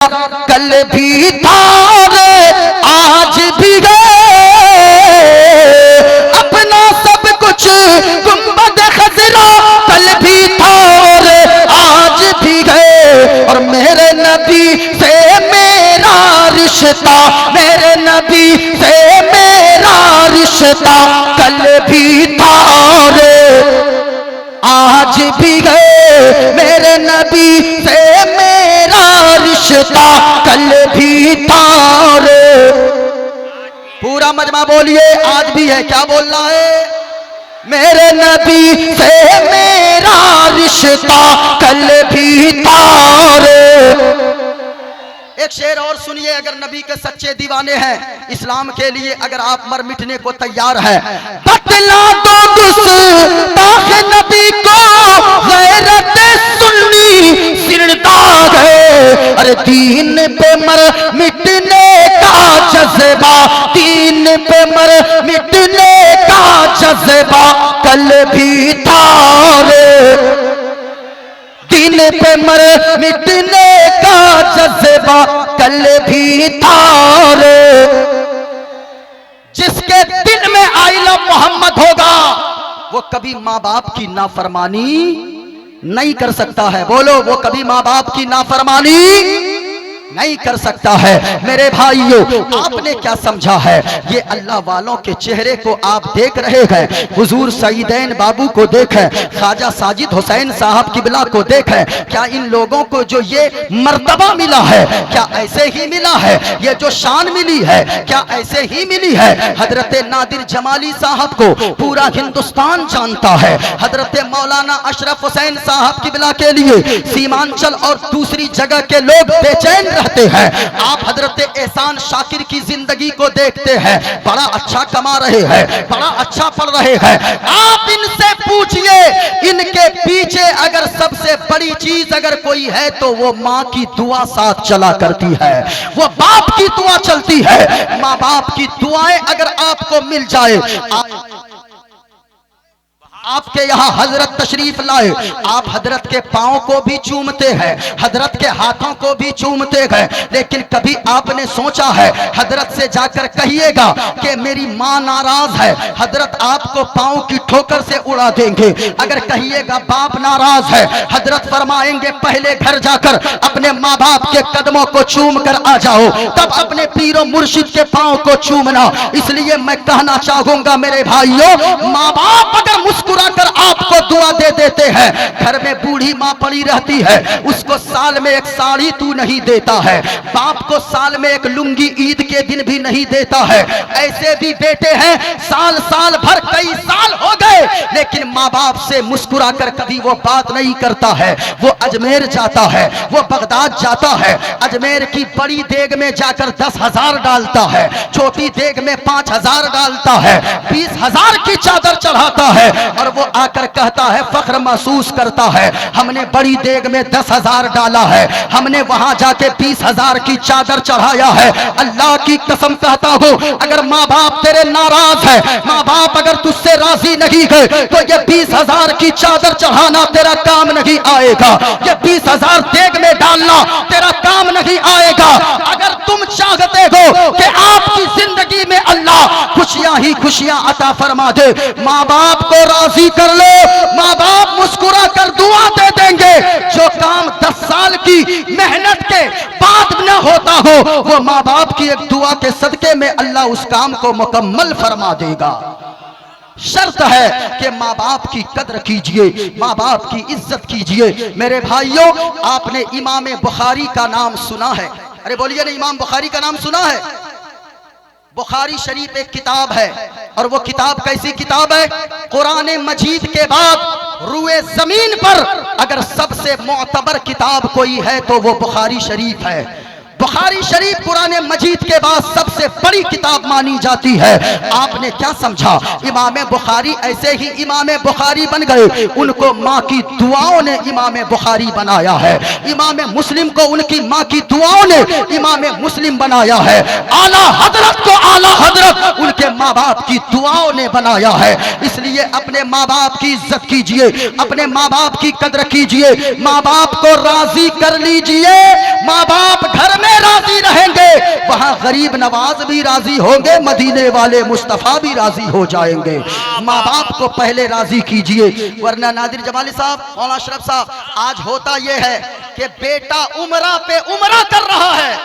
कल भी था रे आज भी गए, अपना सब कुछ गुंबद खजरा कल भी था रे आज भी गए। और मेरे नबी से मेरा रिश्ता, मेरे नबी से मेरा रिश्ता कल भी था रे आज भी गए। मेरे नबी से मेरा रिश्ता कल भी था रे। पूरा मजमा बोलिए, आज भी है। क्या बोलना है? मेरे नबी से मेरा रिश्ता कल भी था रे। एक शेर और सुनिए, अगर नबी के सच्चे दीवाने हैं, इस्लाम के लिए अगर आप मर मिटने को तैयार है, बतला दो गुस्ताख नबी को गैरत सुन्नी सिरदाग है। अरे दीन पे मर मिटने का जज्बा, दीन पे मर मिटने का जज्बा कल भी था रे। दीन पे मर मिटने का जज्बा कल भी था रे। जिसके दिल में आई लव मोहम्मद होगा वो कभी माँ बाप की नाफरमानी नहीं कर सकता है। बोलो, वो कभी माँ बाप की नाफरमानी नहीं कर सकता है। मेरे भाइयों, आपने क्या समझा है? ये अल्लाह वालों के चेहरे को आप देख रहे हैं। हुजूर सईदैन बाबू को देखें, ख्वाजा साजिद हुसैन साहब किबला को देखें। क्या इन लोगों को जो ये मर्तबा मिला है, क्या ऐसे ही मिला है? ये जो शान मिली है, क्या ऐसे ही मिली है? हजरत नादिर जमाली साहब को पूरा हिंदुस्तान जानता है। हजरत मौलाना अशरफ हुसैन साहब किबला के लिए सीमांचल और दूसरी जगह के लोग बेचैन रहते हैं। आप हजरत एहसान शाकिर की जिंदगी को देखते हैं, बड़ा अच्छा कमा रहे हैं, बड़ा अच्छा पढ़ रहे हैं। आप इनसे पूछिए, इनके पीछे अगर सबसे बड़ी चीज अगर कोई है तो वो माँ की दुआ साथ चला करती है, वो बाप की दुआ चलती है। माँ बाप की दुआएं अगर आपको मिल जाए, आपके यहाँ हजरत तशरीफ लाए, आप हजरत के पाँव को भी चूमते हैं, हजरत के हाथों को भी चूमते हैं, लेकिन कभी आपने सोचा है हजरत से जाकर कहिएगा कि मेरी माँ नाराज है, हजरत आपको पाँव की ठोकर से उड़ा देंगे। अगर कहिएगा बाप नाराज है, हजरत फरमाएंगे पहले घर जाकर अपने माँ बाप के कदमों को चूम कर आ जाओ, तब अपने पीरो मुर्शिद के पाँव को चूमना। इसलिए मैं कहना चाहूंगा मेरे भाइयों, माँ बाप अगर मुस्कुरा कर आपको दुआ दे देते हैं, घर में बूढ़ी माँ पड़ी रहती है, उसको साल में एक साड़ी तू नहीं देता है, बाप को साल में एक लुंगी ईद के दिन भी नहीं देता है। ऐसे भी बेटे हैं साल साल भर कई साल हो गए लेकिन माँ बाप से मुस्कुरा कर कभी वो बात नहीं करता है। वो अजमेर जाता है, वो बगदाद जाता है, अजमेर की बड़ी देग में जाकर 10,000 डालता है, छोटी देग में 5,000 डालता है, 20,000 की चादर चढ़ाता है और वो आकर कहता है, फख्र महसूस करता है, हमने बड़ी देग में 10,000 डाला है, हमने वहां जाके 20,000 की चादर चढ़ाया है। अल्लाह की कसम कहता हूं, अगर माँ बाप तेरे नाराज है, माँ बाप अगर तुझसे राजी नहीं है, तो ये 20,000 की चादर चढ़ाना तेरा काम नहीं आएगा, ये 20,000 देग में डालना तेरा काम नहीं आएगा। अगर तुम चाहते हो कि आपकी जिंदगी में अल्लाह खुशियां ही खुशियां अता फरमा दे, माँ बाप को राजी कर लो, माँ बाप मुस्कुरा कर दुआ दे देंगे। जो काम 10 साल की मेहनत के बाद न होता हो, वो माँ बाप की एक दुआ के सदके में अल्लाह उस काम को मुकम्मल फरमा देगा। शर्त है कि माँ बाप की कद्र कीजिए, माँ बाप की इज्जत कीजिए। मेरे भाइयों, आपने इमाम बुखारी का नाम सुना है? अरे बोलिए ना, इमाम बुखारी का नाम सुना है? बुखारी शरीफ एक किताब है, और वो किताब कैसी किताब है? कुरान मजीद के बाद रुए जमीन पर अगर सबसे मोतबर किताब कोई है तो वो बुखारी शरीफ है। बुखारी शरीफ कुरान मजीद के बाद सबसे बड़ी किताब मानी जाती है। आपने क्या समझा? इमाम बुखारी ऐसे ही इमाम बुखारी बन गए, उनको माँ की दुआओं ने इमाम बुखारी बनाया है। इमाम मुस्लिम को उनकी माँ की दुआओं ने इमाम मुस्लिम बनाया है। आला हजरत को आला हजरत उनके माँ बाप की दुआओं ने बनाया है। इसलिए अपने माँ बाप की इज्जत कीजिए, अपने माँ बाप की कदर कीजिए, माँ बाप को राजी कर लीजिए। माँ बाप घर में राजी रहेंगे, वहां गरीब नवाज भी राजी होंगे, मदीने वाले मुस्तफा भी राजी हो जाएंगे। माँ बाप को पहले राजी कीजिए, वरना नादिर जमाली साहब, मौलाना अशरफ साहब, आज होता यह है कि बेटा उमरा पे उमरा कर रहा है,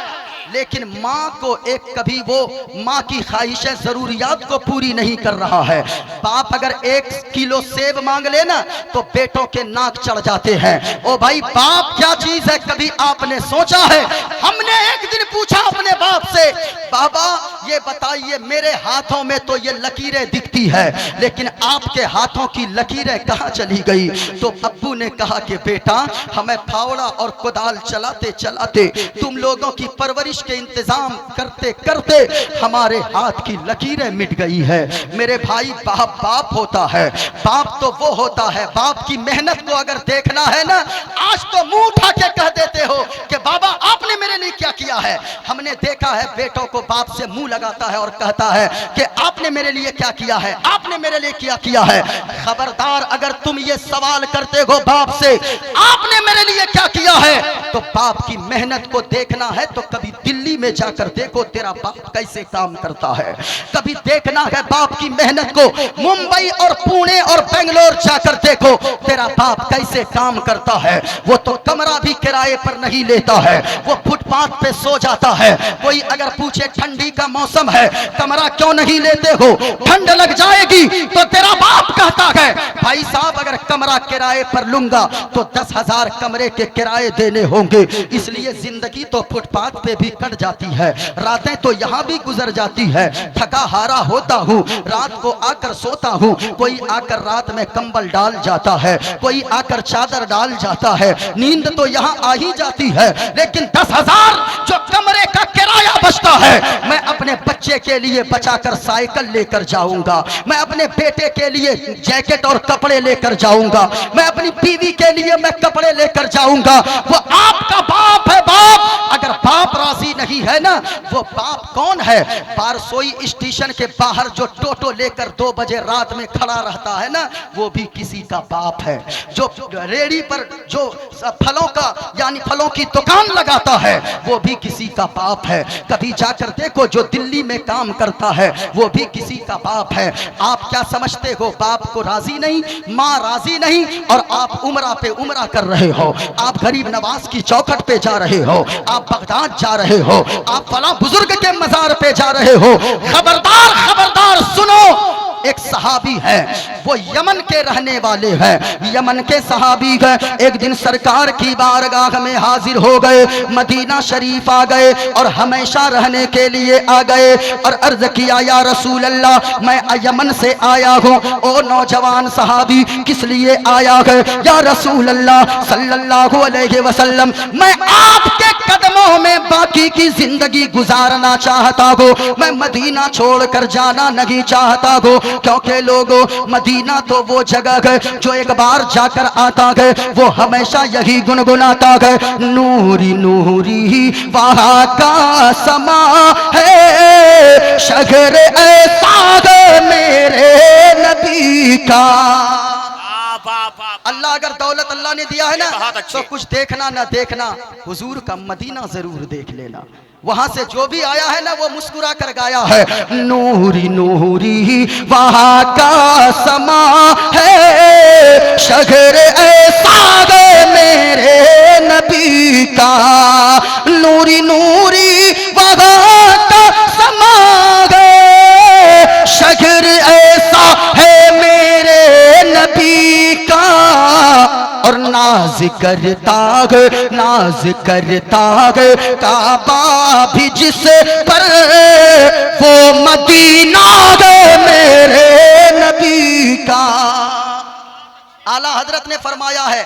लेकिन माँ को एक कभी वो माँ की ख्वाहिशें जरूरियात को पूरी नहीं कर रहा है। बाप अगर 1 किलो सेब मांग लेना तो बेटों के नाक चढ़ जाते हैं। ओ भाई, बाप क्या चीज है, कभी आपने सोचा है? हमने एक दिन पूछा अपने बाप से, बाबा ये बताइए, मेरे हाथों में तो ये लकीरें दिखती है, लेकिन आपके हाथों की लकीरें कहाँ चली गई? तो अब्बू ने कहा कि बेटा, हमें फावड़ा और कुदाल चलाते चलाते, तुम लोगों की परवरिश के इंतजाम करते करते हमारे हाथ की लकीरें मिट गई है। मेरे भाई, बाप बाप होता है, बाप तो वो होता है, बाप की मेहनत को अगर देखना है ना, आज तो मुंह उठा के कह देते हो कि बाबा आपने मेरे लिए क्या किया है। हमने देखा है बेटों को बाप से मुंह लगाता है और कहता है कि आपने मेरे लिए क्या किया है, आपने मेरे लिए क्या किया है। खबरदार, अगर तुम ये सवाल करते हो बाप से, आपने मेरे लिए क्या किया है, तो बाप की मेहनत को देखना है तो कभी दिल्ली में जाकर देखो तेरा बाप कैसे काम करता है। कभी देखना है बाप की मेहनत को मुंबई और पुणे और बेंगलोर जाकर देखो तेरा बाप कैसे काम करता है। वो तो कमरा भी किराए पर नहीं लेता है, वो फुटपाथ पे सो जाता है। कोई अगर पूछे ठंडी का मौसम है, कमरा क्यों नहीं लेते हो, ठंड लग जाएगी, तो तेरा बाप कहता है भाई साहब अगर कमरा किराए पर लूंगा तो 10,000 कमरे के किराए देने होंगे। इसलिए जिंदगी तो फुटपाथ पे भी कट जाती है, रातें तो यहाँ भी गुजर जाती है। थका हारा होता हूँ, रात को आकर सोता हूँ, कोई आकर रात में कंबल डाल जाता है, कोई आकर चादर डाल जाता है, नींद तो यहाँ आ ही जाती है। लेकिन 10,000 जो कमरे का किराया बचता है, मैं अपने बच्चे के लिए बचाकर साइकिल लेकर जाऊंगा, मैं अपने बेटे के लिए जैकेट और कपड़े लेकर जाऊंगा, मैं अपनी बीवी के लिए मैं कपड़े लेकर जाऊंगा। वो आपका बाप है। बाप अगर बाप राजी नहीं है ना, वो बाप कौन है? बारसोई स्टेशन के बाहर जो टोटो लेकर 2 बजे रात में खड़ा रहता है ना, वो भी किसी का बाप है। जो रेड़ी पर जो फलों का यानी फलों की दुकान लगाता है, वो भी किसी का बाप है। कभी जाकर देखो जो दिल्ली में काम करता है, वो भी किसी का बाप है। आप क्या समझते हो, बाप को राजी नहीं, माँ राजी नहीं, और आप उमरा पे उमरा कर रहे हो, आप गरीब नवाज की चौखट पे जा रहे हो, आप बगदाद जा रहे हो, आप फला बुजुर्ग के मजार पे जा रहे हो। खबरदार खबरदार, सुनो, एक सहाबी है, वो यमन के रहने वाले हैं, यमन के सहाबी हैं। एक दिन सरकार की बारगाह में हाजिर हो गए, मदीना शरीफ आ गए और हमेशा रहने के लिए आ गए और अर्ज किया, या रसूल अल्लाह, मैं यमन से आया हूँ। ओ नौजवान सहाबी, किस लिए आया है? या रसूल अल्लाह सल्लल्लाहु अलैहि वसल्लम, मैं आपके कदमों में बाकी की जिंदगी गुजारना चाहता हूँ, मैं मदीना छोड़कर जाना नहीं चाहता हूँ, क्योंकि लोगों, मदीना तो वो जगह है जो एक बार जाकर आता है वो हमेशा यही गुनगुनाता है, नूरी नूरी वहाँ का समा है, शहर ऐसा है मेरे नबी का। अल्लाह अगर दौलत अल्लाह ने दिया है ना, तो कुछ देखना ना देखना, हुजूर का मदीना जरूर देख लेना। वहां से जो भी आया है ना, वो मुस्कुरा कर गाया है, नूरी नूरी वहाँ का समा है, शहर ऐसा है मेरे नबी का, नूरी नूरी वहाँ का समा है, शहर ऐसा है मेरे नबी का। और नाज करता है काबा भी जिस पर, वो मदीना है मेरे नबी का। आला हजरत ने फरमाया है,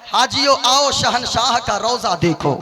हाजियो आओ शहनशाह का रोजा देखो,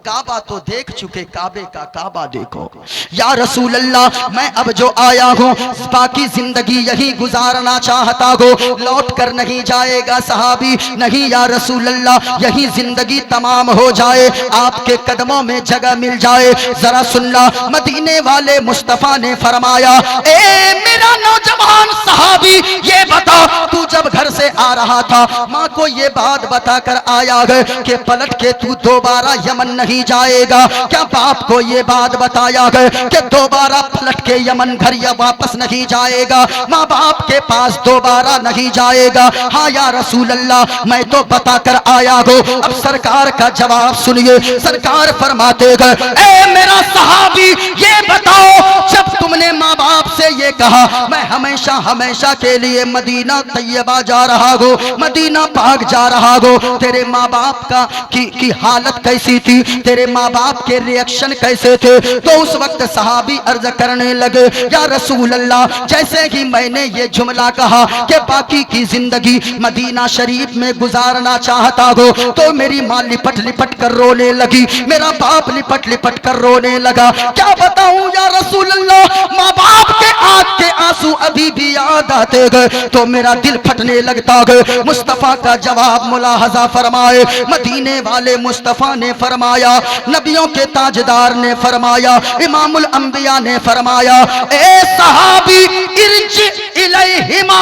काबा तो देख चुके, काबे का काबा देखो। या रसूल अल्लाह, मैं अब जो आया हूँ बाकी जिंदगी यही गुजारना चाहता हो, लौट कर नहीं जाएगा सहाबी। नहीं या रसूल अल्लाह, यही जिंदगी तमाम हो जाए, आपके कदमों में जगह मिल जाए। जरा सुनना, मदीने वाले मुस्तफा ने फरमाया, ए मेरा नौजवान सहाबी, ये बता तू जब घर से आ रहा था माँ को ये बात बताकर आया है कि पलट के तू दोबारा यमन नहीं जाएगा? क्या बाप को ये बात बताया है कि दोबारा पलट के यमन घर या वापस नहीं जाएगा, माँ बाप के पास दोबारा नहीं जाएगा? हाँ या रसूल अल्लाह, मैं तो बताकर आया हूँ। अब सरकार का जवाब सुनिए। सरकार फरमाते गए, ए मेरा सहाबी, ये बताओ जब तुमने माँ बाप से ये कहा मैं हमेशा हमेशा के लिए मदीना तैयबा जा रहा हूँ, मदीना पाक जा रहा हूँ, तेरे माँ बाप की हालत कैसी थी, तेरे माँ बाप के रिएक्शन कैसे थे? तो उस वक्त सहाबी अर्ज करने लगे, या रसूल अल्लाह, जैसे ही मैंने ये जुमला कहा कि बाकी की जिंदगी मदीना शरीफ में गुजारना चाहता हूँ, तो मेरी माँ लिपट लिपट कर रोने लगी, मेरा बाप लिपट लिपट कर रोने लगा। क्या बताऊं या रसूल अल्लाह, माँ बाप के आंख के आंसू अभी भी याद आते गए तो मेरा दिल फटने लगता गए। मुस्तफा का जवाब मुलाहजा फरमाए। मदीने वाले मुस्तफा ने फरमाया, नबियों के ताजदार ने फरमाया, इमामुल अंबिया ने फरमाया, ए सहाबी, इर्ज इलैहिमा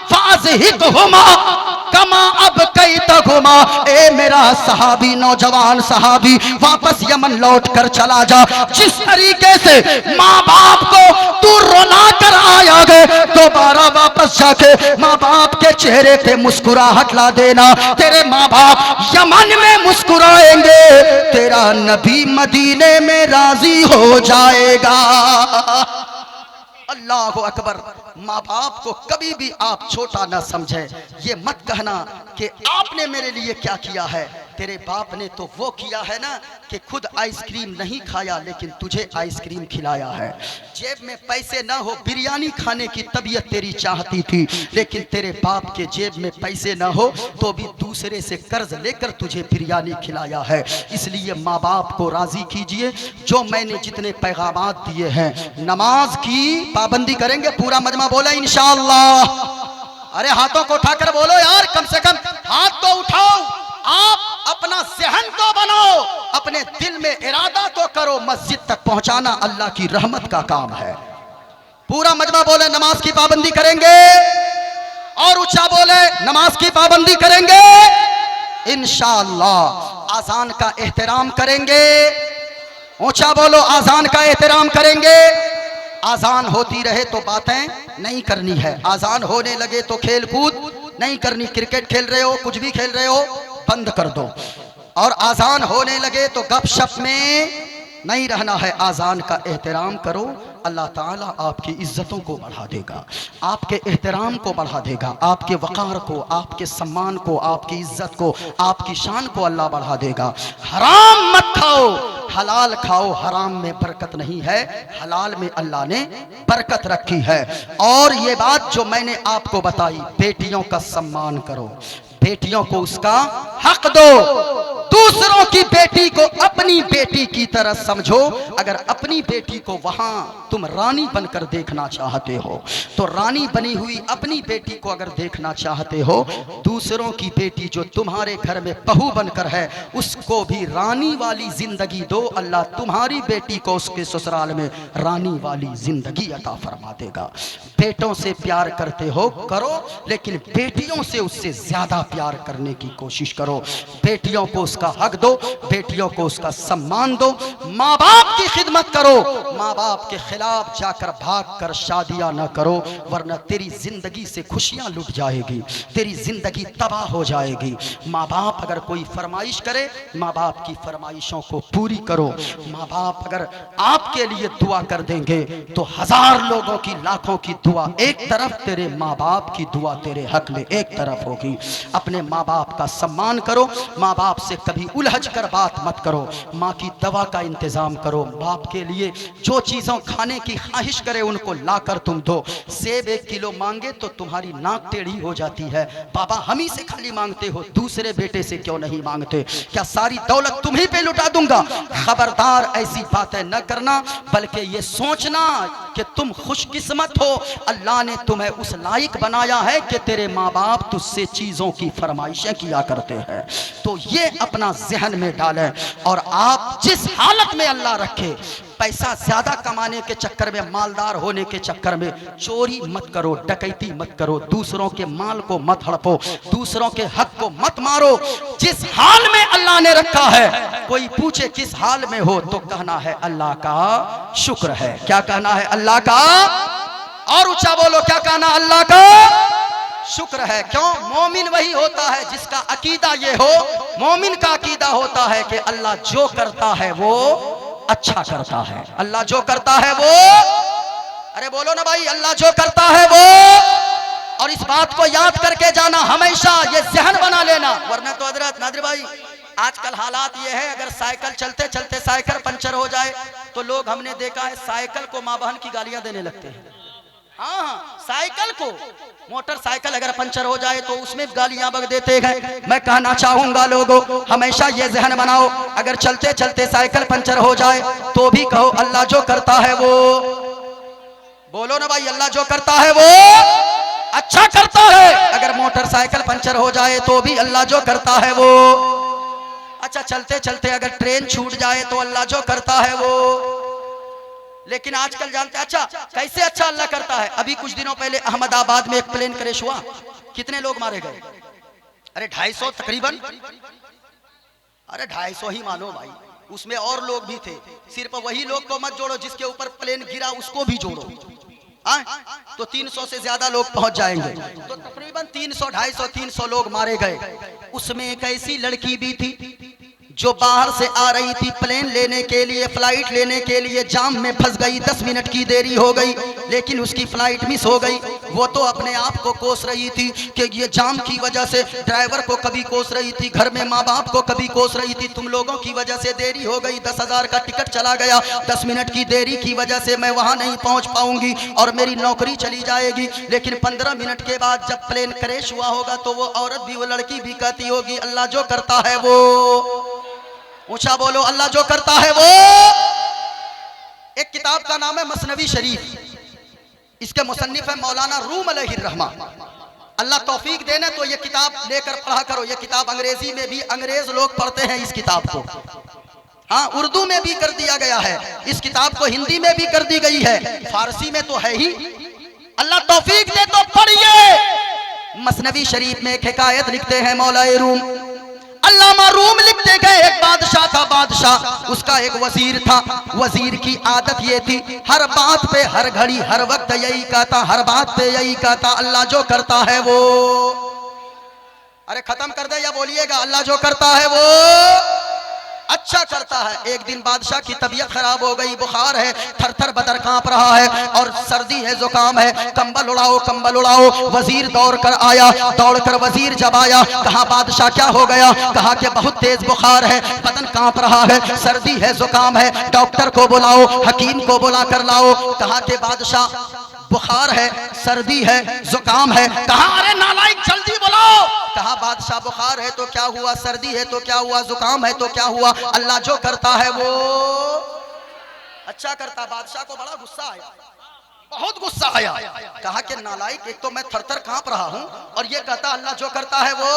फाज़हिकहुमा कमा अब कई तगुमा। ए मेरा सहाबी, नौजवान सहाबी, वापस यमन लौट कर चला जा। जिस तरीके से माँ बाप को तू रुला कर आया है, दोबारा वापस जाके माँ बाप के चेहरे पे मुस्कुराहट ला देना। तेरे माँ बाप यमन में मुस्कुराएंगे, तेरा नबी मदीने में राजी हो जाएगा। अल्लाह अकबर। माँ बाप को कभी भी आप छोटा ना समझे। ये मत कहना कि आपने मेरे लिए क्या किया है। तेरे बाप ने तो वो किया है ना कि खुद आइसक्रीम नहीं खाया लेकिन तुझे आइसक्रीम खिलाया है। जेब में पैसे ना हो, बिरयानी खाने की तबीयत तेरी चाहती थी, लेकिन तेरे बाप के जेब में पैसे ना हो तो भी दूसरे से कर्ज लेकर तुझे बिरयानी खिलाया है। इसलिए माँ बाप को राजी कीजिए। जो मैंने जितने पैगामात दिए हैं, नमाज की पाबंदी करेंगे, पूरा मजमा बोला इंशाअल्लाह। अरे हाथों को उठाकर बोलो यार, कम से कम हाथ तो उठाओ। आप अपना जहन तो बनाओ, अपने दिल में इरादा तो करो। मस्जिद तक पहुंचाना अल्लाह की रहमत का काम है। पूरा मजमा बोले नमाज की पाबंदी करेंगे, और ऊंचा बोले नमाज की पाबंदी करेंगे इंशाअल्लाह। आजान का एहतराम करेंगे, ऊंचा बोलो आजान का एहतराम करेंगे। आजान होती रहे तो बातें नहीं करनी है, आजान होने लगे तो खेल कूद नहीं करनी। क्रिकेट खेल रहे हो, कुछ भी खेल रहे हो, बंद कर दो। और आजान होने लगे तो गपशप में नहीं रहना है, आजान का एहतराम करो। अल्लाह ताला आपकी इज्जतों को बढ़ा देगा, आपके एहतराम को बढ़ा देगा, आपके वक़ार को, आपके सम्मान को, आपकी इज्जत को, आपकी शान को अल्लाह बढ़ा देगा। हराम मत खाओ, हलाल खाओ। हराम में बरकत नहीं है, हलाल में अल्लाह ने बरकत रखी है। और ये बात जो मैंने आपको बताई, बेटियों का सम्मान करो, बेटियों को उसका हक दो। दूसरों की बेटी को अपनी बेटी की तरह समझो। अगर अपनी बेटी को वहां तुम रानी बनकर देखना चाहते हो तो रानी बनी हुई अपनी बेटी को अगर देखना चाहते हो, दूसरों की बेटी जो तुम्हारे घर में बहू बनकर है उसको भी रानी वाली जिंदगी दो। अल्लाह तुम्हारी बेटी को उसके ससुराल में रानी वाली जिंदगी अता फरमा देगा। बेटों से प्यार करते हो करो, लेकिन बेटियों से उससे ज्यादा प्यार करने की कोशिश करो। बेटियों को उसका हक दो, बेटियों को उसका सम्मान दो। माँ बाप की खिदमत करो, माँ बाप के खिलाफ जाकर भाग कर शादियां न करो, वरना तेरी जिंदगी से खुशियां लुट जाएगी, तेरी जिंदगी तबाह हो जाएगी। माँ बाप अगर कोई फरमाइश करे, माँ बाप की फरमाइशों को पूरी करो। माँ बाप अगर आपके लिए दुआ कर देंगे तो 1000 लोगों की, लाखों की दुआ एक तरफ, तेरे माँ बाप की दुआ तेरे हक में एक तरफ होगी। अपने माँ बाप का सम्मान करो, माँ बाप से कभी उलझ कर बात मत करो, माँ की दवा का इंतजाम करो। बाप के लिए जो चीजों खाने की ख्वाहिश करे उनको लाकर तुम दो। सेब 1 किलो मांगे तो तुम्हारी नाक टेढ़ी हो जाती है, बाबा हम ही से खाली मांगते हो, दूसरे बेटे से क्यों नहीं मांगते? क्या सारी दौलत तुम्ही पे लुटा दूंगा? खबरदार ऐसी बातें न करना, बल्कि ये सोचना कि तुम खुशकिस्मत हो, अल्लाह ने तुम्हें उस लायक बनाया है कि तेरे माँ बाप तुझसे चीजों की फरमाइशें किया करते हैं। तो ये अपना जहन में डालें, और आप जिस हालत में अल्लाह रखे, पैसा ज्यादा कमाने के चक्कर में, मालदार होने के चक्कर में चोरी मत करो, डकैती मत करो, दूसरों के माल को मत हड़पो, दूसरों के हक को मत मारो। जिस हाल में अल्लाह ने रखा है, कोई पूछे किस हाल में हो, तो कहना है अल्लाह का शुक्र है। क्या कहना है? अल्लाह का, और ऊंचा बोलो, क्या कहना? अल्लाह का शुक्र है। क्यों? मोमिन वही होता है जिसका अकीदा ये हो, मोमिन का अकीदा होता है कि अल्लाह जो करता है वो अच्छा करता है। अल्लाह जो करता है वो, अरे बोलो ना भाई, अल्लाह जो करता है वो। और इस बात को याद करके जाना, हमेशा ये जहन बना लेना, वरना तो हजरत नादिर भाई आजकल हालात ये है, अगर साइकिल चलते चलते साइकिल पंचर हो जाए तो लोग, हमने देखा है, साइकिल को माँ बहन की गालियां देने लगते हैं। हाँ, साइकिल को, मोटरसाइकिल अगर पंचर हो जाए तो उसमें गालियां बक देते हैं। मैं कहना चाहूंगा लोगों, हमेशा ये जहन बनाओ, अगर चलते चलते साइकिल पंचर हो जाए तो भी कहो अल्लाह जो करता है वो, बोलो ना भाई, अल्लाह जो करता है वो अच्छा करता है। अगर मोटरसाइकिल पंचर हो जाए तो भी अल्लाह जो करता है वो अच्छा। चलते चलते अगर ट्रेन छूट जाए तो अल्लाह जो करता है वो। लेकिन आजकल जानते हैं, अच्छा कैसे अच्छा अल्लाह करता है? अभी कुछ दिनों पहले अहमदाबाद में एक प्लेन क्रैश हुआ, कितने लोग मारे गए? अरे 250 तकरीबन, अरे 250 ही मानो भाई, उसमें और लोग भी थे। सिर्फ वही लोग को मत जोड़ो जिसके ऊपर प्लेन गिरा, उसको भी जोड़ो, तो 300 से ज्यादा लोग पहुंच जाएंगे। तो तकरीबन 300, 250, 300 लोग मारे गए। उसमें एक ऐसी लड़की भी थी जो बाहर से आ रही थी प्लेन लेने के लिए, फ्लाइट लेने के लिए, जाम में फंस गई, 10 मिनट की देरी हो गई, लेकिन उसकी फ्लाइट मिस हो गई। वो तो अपने आप को कोस रही थी कि ये जाम की वजह से, ड्राइवर को कभी कोस रही थी, घर में माँ बाप को कभी कोस रही थी, तुम लोगों की वजह से देरी हो गई, 10,000 का टिकट चला गया, 10 मिनट की देरी की वजह से मैं वहां नहीं पहुंच पाऊंगी और मेरी नौकरी चली जाएगी। लेकिन 15 मिनट के बाद जब प्लेन क्रैश हुआ होगा तो वो औरत भी, वो लड़की भी कहती होगी अल्लाह जो करता है वो, ऊंचा बोलो, अल्लाह जो करता है वो। एक किताब का नाम है मसनवी शरीफ, इसके मुसन्निफ है मौलाना रूम अलैहिर्रहमा। अल्लाह तौफीक देने तो ये किताब लेकर पढ़ा करो। ये किताब अंग्रेजी में भी, अंग्रेज लोग पढ़ते हैं इस किताब को, हाँ, उर्दू में भी कर दिया गया है, इस किताब को हिंदी में भी कर दी गई है, फारसी में तो है ही। अल्लाह तौफीक दे तो पढ़िए। मसनवी शरीफ में एक हिकायत लिखते हैं मौलाए रूम, अल्लामा रूम लिखते गए, एक बादशाह था, बादशाह, उसका एक वजीर था। वजीर की आदत ये थी, हर बात पे, हर घड़ी, हर वक्त यही कहता, हर बात पे यही कहता, अल्लाह जो करता है वो। अरे खत्म कर दे या बोलिएगा, अल्लाह जो करता है वो अच्छा करता है। एक दिन बादशाह की तबीयत खराब हो गई, बुखार है, थर थर बदर कांप रहा है और सर्दी है, जुकाम है, कंबल उड़ाओ, कंबल उड़ाओ। वजीर दौड़ कर आया, दौड़कर वजीर जब आया, कहा बादशाह क्या हो गया? कहा कि बहुत तेज बुखार है, बदन कांप रहा है, सर्दी है, जुकाम है, डॉक्टर को बुलाओ, हकीम को बुला कर लाओ। कहा कि बादशाह बुखार है, सर्दी है, जुकाम है। कहा अरे नालायक जल्दी बुलाओ। कहा बादशाह बुखार है तो क्या हुआ, सर्दी है तो क्या हुआ, जुकाम है तो क्या हुआ, अल्लाह जो करता है वो अच्छा करता। बादशाह को बड़ा गुस्सा आया, बहुत गुस्सा आया। कहा कि नालायक, एक तो मैं थर थर कांप रहा हूं और ये कहता अल्लाह जो करता है वो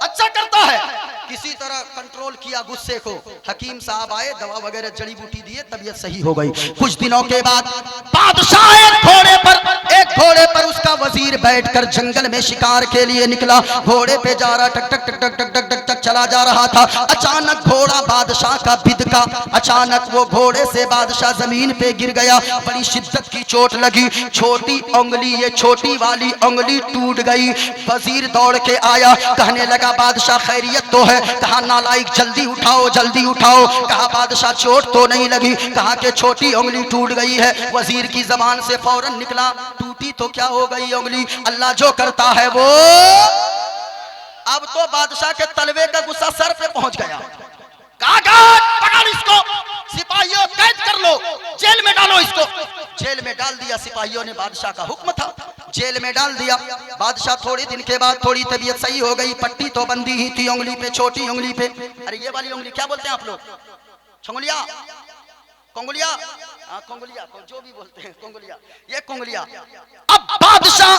अच्छा करता है। किसी तरह कंट्रोल किया गुस्से को, हकीम साहब आए, दवा वगैरह जड़ी बूटी दिए, तबीयत सही हो गई। कुछ दिनों के बाद बादशाह एक घोड़े पर उसका वजीर बैठकर जंगल में शिकार के लिए निकला। घोड़े पे जा रहा, टक टक टक टक टक टक टक टक चला जा रहा था। अचानक घोड़ा बादशाह का बिदका, अचानक वो घोड़े से बादशाह जमीन पे गिर गया, बड़ी शिद्दत की चोट लगी, छोटी उंगली, ये छोटी वाली उंगली टूट गई। वजीर दौड़ के आया, कहने लगा बादशाह खैरियत तो है? कहा नालायक जल्दी उठाओ, जल्दी उठाओ। कहा बादशाह चोट तो नहीं लगी? कहा कि छोटी उंगली टूट गई है। वजीर की जबान से फौरन निकला, टूटी तो क्या हो गई उंगली, अल्लाह जो करता है वो। अब तो बादशाह के तलवे का गुस्सा सर पे पहुंच गया। कहा पकड़ इसको, सिपाहियों कैद कर लो, जेल में डालो इसको। जेल में डाल दिया सिपाहियों ने, बादशाह का हुक्म था, जेल में डाल दिया। बादशाह थोड़ी दिन के बाद थोड़ी तबीयत सही हो गई, पट्टी तो बंदी ही थी उंगली पे, छोटी उंगली पे। अरे ये वाली उंगली क्या बोलते हैं आप लोग? छंगुलिया, कोंगुलिया, हाँ कोंगुलिया, जो भी बोलते हैं कोंगुलिया, ये कोंगुलिया। अब बादशाह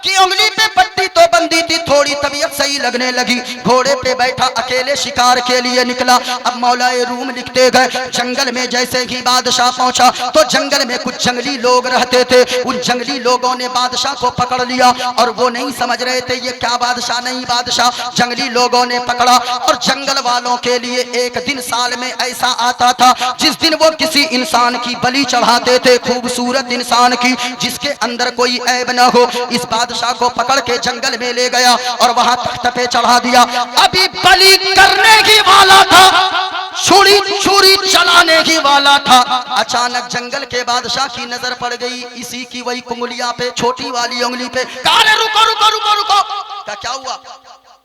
की उंगली पे पट्टी तो बंदी थी, थोड़ी तबीयत सही लगने लगी, घोड़े पे बैठा अकेले शिकार के लिए निकला। अब मौलाए रूम लिखते गए, जंगल में जैसे ही बादशाह पहुंचा तो जंगल में कुछ जंगली लोग रहते थे। उन जंगली लोगों ने बादशाह को पकड़ लिया और वो नहीं समझ रहे थे ये क्या बादशाह नहीं बादशाह। जंगली लोगों ने पकड़ा और जंगल वालों के लिए एक दिन साल में ऐसा आता था जिस दिन वो किसी इंसान की बलि चढ़ाते थे, खूबसूरत इंसान की जिसके अंदर कोई ऐब न हो। इस बादशाह को पकड़ के जंगल में ले गया और वहां तख्त पे चढ़ा दिया। अभी बलि करने ही वाला था, छुरी छुरी चलाने ही वाला था। अचानक जंगल के बादशाह की नजर पड़ गई इसी की वही कुंगलिया पे, छोटी वाली उंगली पे। कहा रुको रुको रुको रुको, क्या हुआ?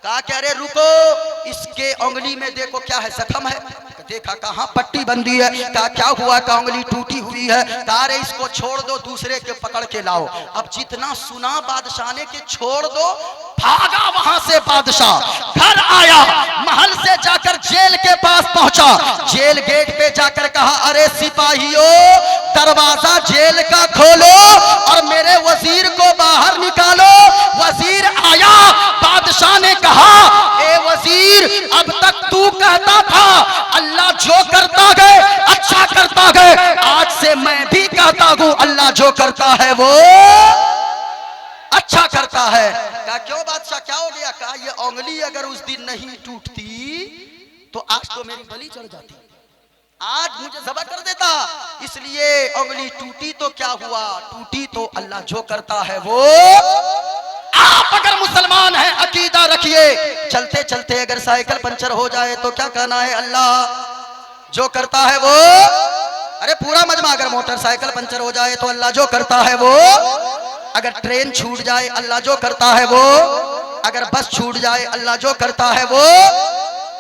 कहा कह रहे रुको, इसके उंगली में देखो क्या है, जख्म है। देखा कहाँ पट्टी बंदी है। कहा क्या हुआ? का उंगली टूटी हुई है। कहा रे इसको छोड़ दो, दूसरे के पकड़ के लाओ। अब जितना सुना बादशाह ने कि छोड़ दो, भागा वहां से बादशाह, घर आया, महल से जाकर जेल के पास पहुंचा। जेल गेट पे जाकर कहा अरे सिपाहियों, दरवाजा जेल का खोलो और मेरे वजीर को बाहर निकालो। वजीर आया, बादशाह ने कहा ए वजीर, अब तक तू कहता था अल्लाह जो करता है अच्छा करता है, आज से मैं भी कहता हूं अल्लाह जो करता है वो अच्छा करता है। कहा क्यों बादशाह क्या हो गया? कहा ये उंगली अगर उस दिन नहीं टूटती तो आज तो मेरी बलि चढ़ जाती, आज मुझे ज़बह कर देता। इसलिए उंगली टूटी तो क्या हुआ, टूटी तो अल्लाह जो करता है वो। आप अगर मुसलमान हैं अकीदा रखिए, चलते चलते अगर साइकिल पंचर हो जाए तो क्या कहना है? अल्लाह जो करता है वो। अरे पूरा मजमा, अगर मोटरसाइकिल पंचर हो जाए तो अल्लाह जो करता है वो। अगर ट्रेन छूट जाए अल्लाह जो करता है वो। अगर बस छूट जाए अल्लाह जो करता है वो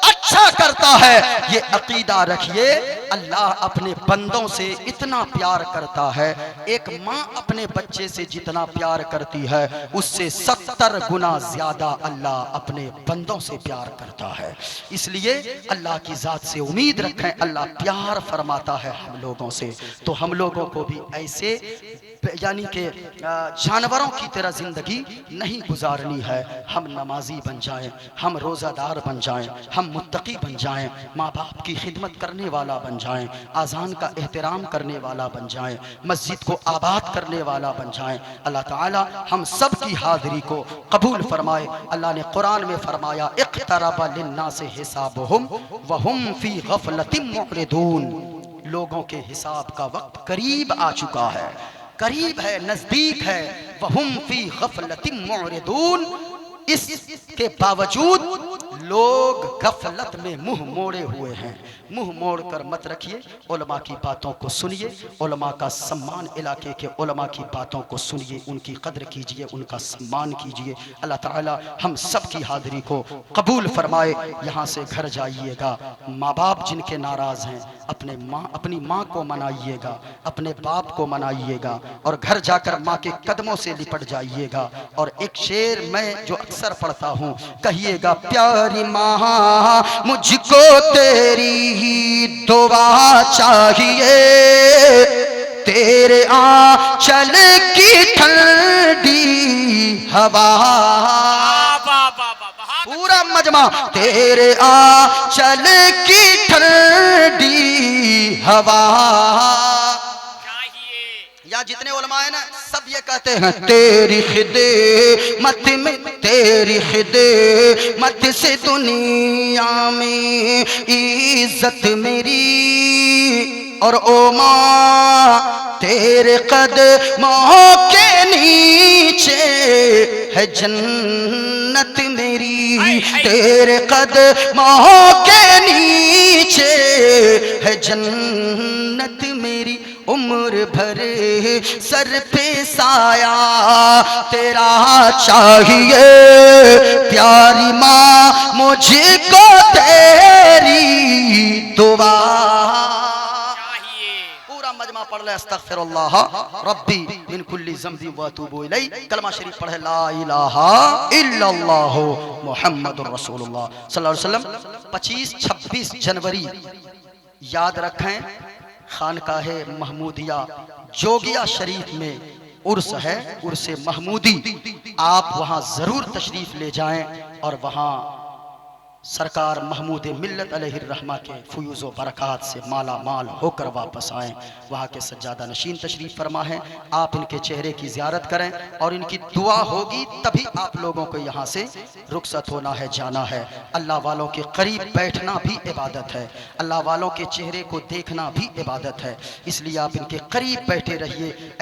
अच्छा करता है। ये अकीदा रखिए, अल्लाह अपने बंदों से इतना प्यार करता है, एक माँ अपने बच्चे से जितना प्यार करती है उससे 70 गुना ज्यादा अल्लाह अपने बंदों से प्यार करता है। इसलिए अल्लाह की जात से उम्मीद रखें, अल्लाह प्यार फरमाता है हम लोगों से, तो हम लोगों को भी ऐसे यानी कि जानवरों की तरह जिंदगी नहीं गुजारनी है। हम नमाजी बन जाएं, हम रोज़ादार बन जाएं, हम मुत्तकी बन जाएं, माँ बाप की खिदमत करने वाला बन जाएं, आज़ान का एहतराम करने वाला बन जाएं, मस्जिद को आबाद करने वाला बन जाएं। अल्लाह ताला हम सब की हाज़िरी को कबूल फरमाए। अल्लाह ने कुरान में फरमाया इक़्तरबा लिन्नासि हिसाबुहुम व हुम फी गफ़लतिम मुअरिदून, लोगों के हिसाब का वक्त करीब आ चुका है, करीब है, नजदीक है। वहुम फी गफलतिम मुअरिदून, इसके बावजूद लोग गफलत में मुंह मोड़े हुए हैं। मुंह मोड़ कर मत रखिए, उलमा की बातों को सुनिए, उलमा का सम्मान, इलाके के उलमा की बातों को सुनिए, उनकी कद्र कीजिए, उनका सम्मान कीजिए। अल्लाह ताला हम सब की हाज़िरी को कबूल फरमाए। यहाँ से घर जाइएगा, माँ बाप जिनके नाराज़ हैं अपनी माँ को मनाइएगा, अपने बाप को मनाइएगा और घर जाकर माँ के कदमों से लिपट जाइएगा। और एक शेर मैं जो अक्सर पढ़ता हूँ, कहिएगा प्यारी माँ मुझको तेरी ही दुआ चाहिए, तेरे आंचल की ठंडी हवा, पूरा मजमा, तेरे आंचल की ठंडी हवा। या जितने उलमा है ना सब ये कहते हैं तेरी खिदमत में, तेरी खिदमत से दुनिया में इज्जत मेरी, और ओ माँ तेरे कदमों के नीचे है जन्नत मेरी, तेरे कदमों के नीचे है जन्नत मेरी। उम्र भर सर पे साया तेरा चाहिए, प्यारी माँ मुझको तेरी दुआ चाहिए। पूरा मजमा पढ़ ले अस्तगफिरुल्लाह रब्बी मिन कुल्ली ज़ंबी व अतूबु इलैह, कलमा शरीफ पढ़े ला इलाहा इल्लल्लाह मुहम्मदुर रसूलुल्लाह सल्लल्लाहु अलैहि वसल्लम। 25-26 जनवरी याद रखें, खानकाहे महमूदिया जोगिया शरीफ में उर्स है, उर्स महमूदी। आप वहां जरूर तशरीफ ले जाएं और वहां सरकार महमूद मिल्लत अलैहिर्रहमा के फयूज़ो बरक़ात से माला माल होकर वापस आएँ। वहाँ के सज्जादा नशीन तशरीफ़ फरमा है, आप इनके चेहरे की ज़ियारत करें और इनकी दुआ होगी तभी आप लोगों को यहाँ से रुखसत होना है, जाना है। अल्लाह वालों के करीब बैठना भी इबादत है, अल्लाह वालों के चेहरे को देखना भी इबादत है, इसलिए आप इनके करीब बैठे रहिए।